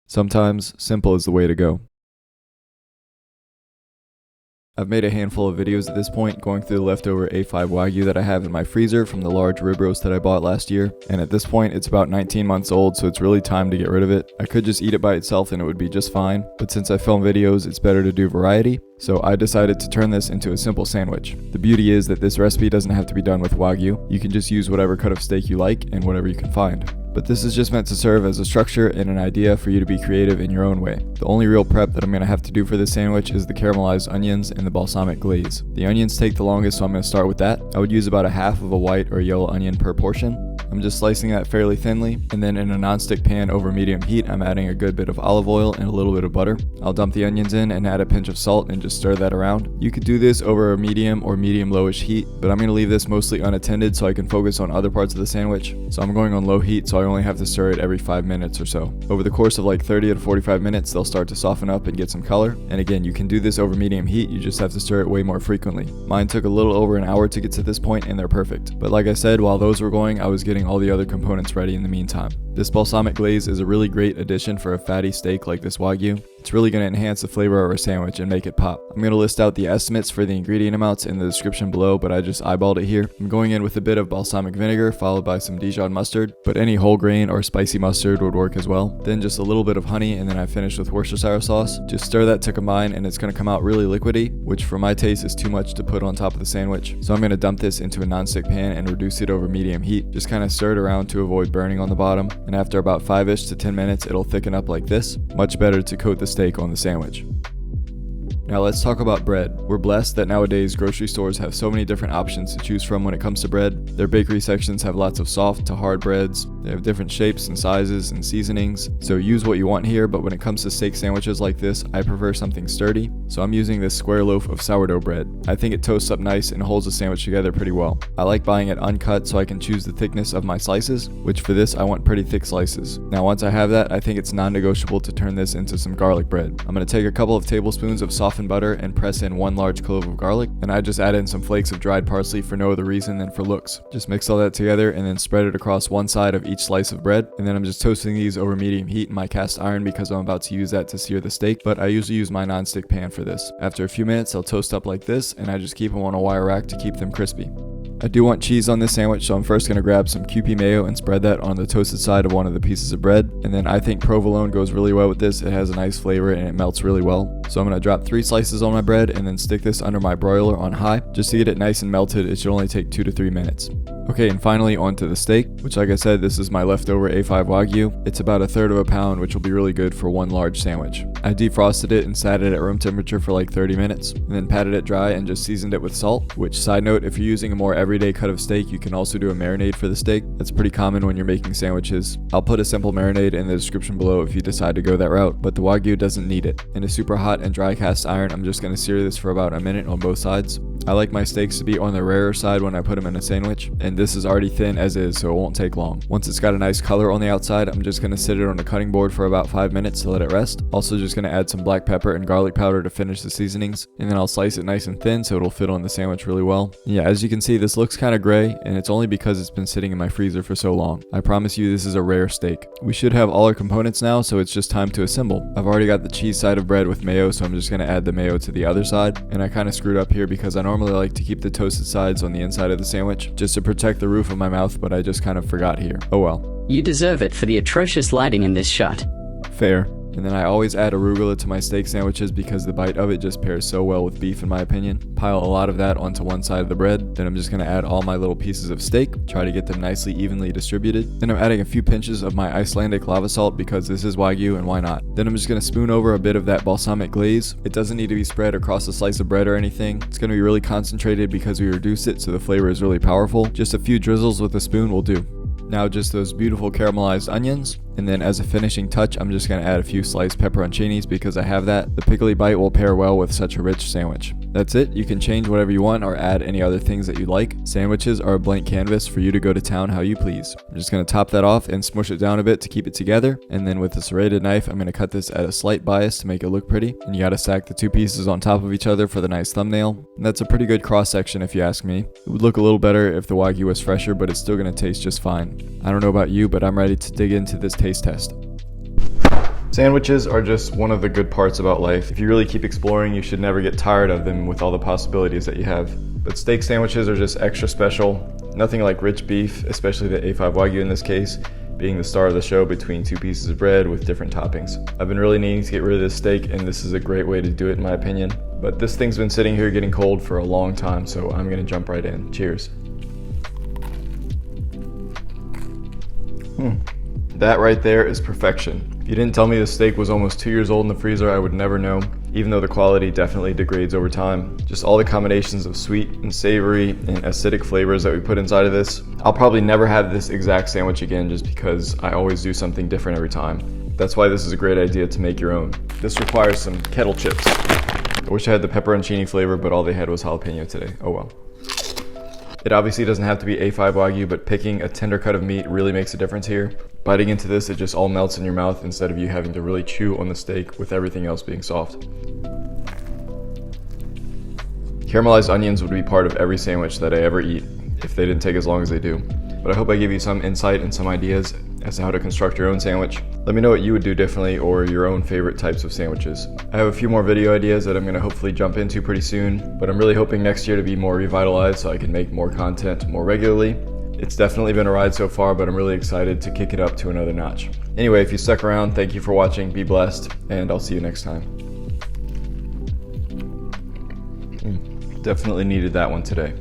Sometimes, simple is the way to go. I've made a handful of videos at this point going through the leftover A5 Wagyu that I have in my freezer from the large rib roast that I bought last year, and at this point it's about 19 months old, so it's really time to get rid of it. I could just eat it by itself and it would be just fine, but since I film videos it's better to do variety, so I decided to turn this into a simple sandwich. The beauty is that this recipe doesn't have to be done with Wagyu. You can just use whatever cut of steak you like and whatever you can find. But this is just meant to serve as a structure and an idea for you to be creative in your own way. The only real prep that I'm going to have to do for this sandwich is the caramelized onions and the balsamic glaze. The onions take the longest, so I'm going to start with that. I would use about a half of a white or yellow onion per portion. I'm just slicing that fairly thinly, and then in a non-stick pan over medium heat, I'm adding a good bit of olive oil and a little bit of butter. I'll dump the onions in and add a pinch of salt and just stir that around. You could do this over a medium or medium-lowish heat, but I'm going to leave this mostly unattended so I can focus on other parts of the sandwich. So I'm going on low heat, so I only have to stir it every 5 minutes or so. Over the course of like 30 to 45 minutes, they'll start to soften up and get some color. And again, you can do this over medium heat, you just have to stir it way more frequently. Mine took a little over an hour to get to this point and they're perfect. But like I said, while those were going, I was getting all the other components ready in the meantime. This balsamic glaze is a really great addition for a fatty steak like this Wagyu. It's really going to enhance the flavor of our sandwich and make it pop. I'm going to list out the estimates for the ingredient amounts in the description below, but I just eyeballed it here. I'm going in with a bit of balsamic vinegar followed by some Dijon mustard, but any whole grain or spicy mustard would work as well. Then just a little bit of honey, and then I finished with Worcestershire sauce. Just stir that to combine and it's going to come out really liquidy, which for my taste is too much to put on top of the sandwich. So I'm going to dump this into a non-stick pan and reduce it over medium heat. Just kind of stir it around to avoid burning on the bottom, and after about 5-ish to 10 minutes it'll thicken up like this. Much better to coat the steak on the sandwich. Now let's talk about bread. We're blessed that nowadays grocery stores have so many different options to choose from when it comes to bread. Their bakery sections have lots of soft to hard breads. They have different shapes and sizes and seasonings, so use what you want here, but when it comes to steak sandwiches like this, I prefer something sturdy, so I'm using this square loaf of sourdough bread. I think it toasts up nice and holds the sandwich together pretty well. I like buying it uncut so I can choose the thickness of my slices, which for this I want pretty thick slices. Now once I have that, I think it's non-negotiable to turn this into some garlic bread. I'm going to take a couple of tablespoons of softened butter and press in 1 large clove of garlic, and I just add in some flakes of dried parsley for no other reason than for looks. Just mix all that together and then spread it across one side of each slice of bread, and then I'm just toasting these over medium heat in my cast iron because I'm about to use that to sear the steak, but I usually use my non-stick pan for this. After a few minutes they'll toast up like this, and I just keep them on a wire rack to keep them crispy. I do want cheese on this sandwich, so I'm first going to grab some Kewpie mayo and spread that on the toasted side of one of the pieces of bread. And then I think Provolone goes really well with this. It has a nice flavor and it melts really well. So I'm going to drop 3 slices on my bread and then stick this under my broiler on high. Just to get it nice and melted, it should only take 2 to 3 minutes. Okay, and finally onto the steak, which like I said, this is my leftover A5 Wagyu. It's about 1/3 of a pound, which will be really good for one large sandwich. I defrosted it and sat it at room temperature for like 30 minutes, and then patted it dry and just seasoned it with salt, which, side note, if you're using a more everyday cut of steak, you can also do a marinade for the steak. That's pretty common when you're making sandwiches. I'll put a simple marinade in the description below if you decide to go that route, but the Wagyu doesn't need it. In a super hot and dry cast iron, I'm just going to sear this for about a minute on both sides. I like my steaks to be on the rarer side when I put them in a sandwich, and this is already thin as is, so it won't take long. Once it's got a nice color on the outside, I'm just going to sit it on a cutting board for about 5 minutes to let it rest. Also just going to add some black pepper and garlic powder to finish the seasonings, and then I'll slice it nice and thin so it'll fit on the sandwich really well. Yeah, as you can see, this looks kind of gray, and it's only because it's been sitting in my freezer for so long. I promise you this is a rare steak. We should have all our components now, so it's just time to assemble. I've already got the cheese side of bread with mayo, so I'm just going to add the mayo to the other side, and I kind of screwed up here because I normally like to keep the toasted sides on the inside of the sandwich just to protect the roof of my mouth, but I just kind of forgot here. Oh well. You deserve it for the atrocious lighting in this shot. Fair. And then I always add arugula to my steak sandwiches because the bite of it just pairs so well with beef in my opinion. Pile a lot of that onto one side of the bread. Then I'm just going to add all my little pieces of steak, try to get them nicely evenly distributed. Then I'm adding a few pinches of my Icelandic lava salt because this is Wagyu and why not. Then I'm just going to spoon over a bit of that balsamic glaze. It doesn't need to be spread across a slice of bread or anything. It's going to be really concentrated because we reduced it so the flavor is really powerful. Just a few drizzles with a spoon will do. Now just those beautiful caramelized onions, and then as a finishing touch I'm just going to add a few sliced pepperoncinis because I have that. The pickly bite will pair well with such a rich sandwich. That's it. You can change whatever you want or add any other things that you like. Sandwiches are a blank canvas for you to go to town how you please. I'm just going to top that off and smush it down a bit to keep it together, and then with a serrated knife I'm going to cut this at a slight bias to make it look pretty, and you got to stack the 2 pieces on top of each other for the nice thumbnail. And that's a pretty good cross section if you ask me. It would look a little better if the Wagyu was fresher, but it's still going to taste just fine. I don't know about you, but I'm ready to dig into this taste test. Sandwiches are just one of the good parts about life. If you really keep exploring, you should never get tired of them with all the possibilities that you have. But steak sandwiches are just extra special. Nothing like rich beef, especially the A5 Wagyu in this case, being the star of the show between two pieces of bread with different toppings. I've been really needing to get rid of this steak, and this is a great way to do it in my opinion. But this thing's been sitting here getting cold for a long time, so I'm gonna jump right in. Cheers. That right there is perfection. If you didn't tell me the steak was almost 2 years old in the freezer, I would never know, even though the quality definitely degrades over time. Just all the combinations of sweet and savory and acidic flavors that we put inside of this. I'll probably never have this exact sandwich again just because I always do something different every time. That's why this is a great idea to make your own. This requires some kettle chips. I wish I had the pepperoncini flavor, but all they had was jalapeno today. Oh well. It obviously doesn't have to be A5 Wagyu, but picking a tender cut of meat really makes a difference here. Biting into this, it just all melts in your mouth instead of you having to really chew on the steak with everything else being soft. Caramelized onions would be part of every sandwich that I ever eat if they didn't take as long as they do. But I hope I gave you some insight and some ideas as to how to construct your own sandwich. Let me know what you would do differently or your own favorite types of sandwiches. I have a few more video ideas that I'm going to hopefully jump into pretty soon, but I'm really hoping next year to be more revitalized so I can make more content more regularly. It's definitely been a ride so far, but I'm really excited to kick it up to another notch. Anyway, if you stuck around, thank you for watching, be blessed, and I'll see you next time. Definitely needed that one today.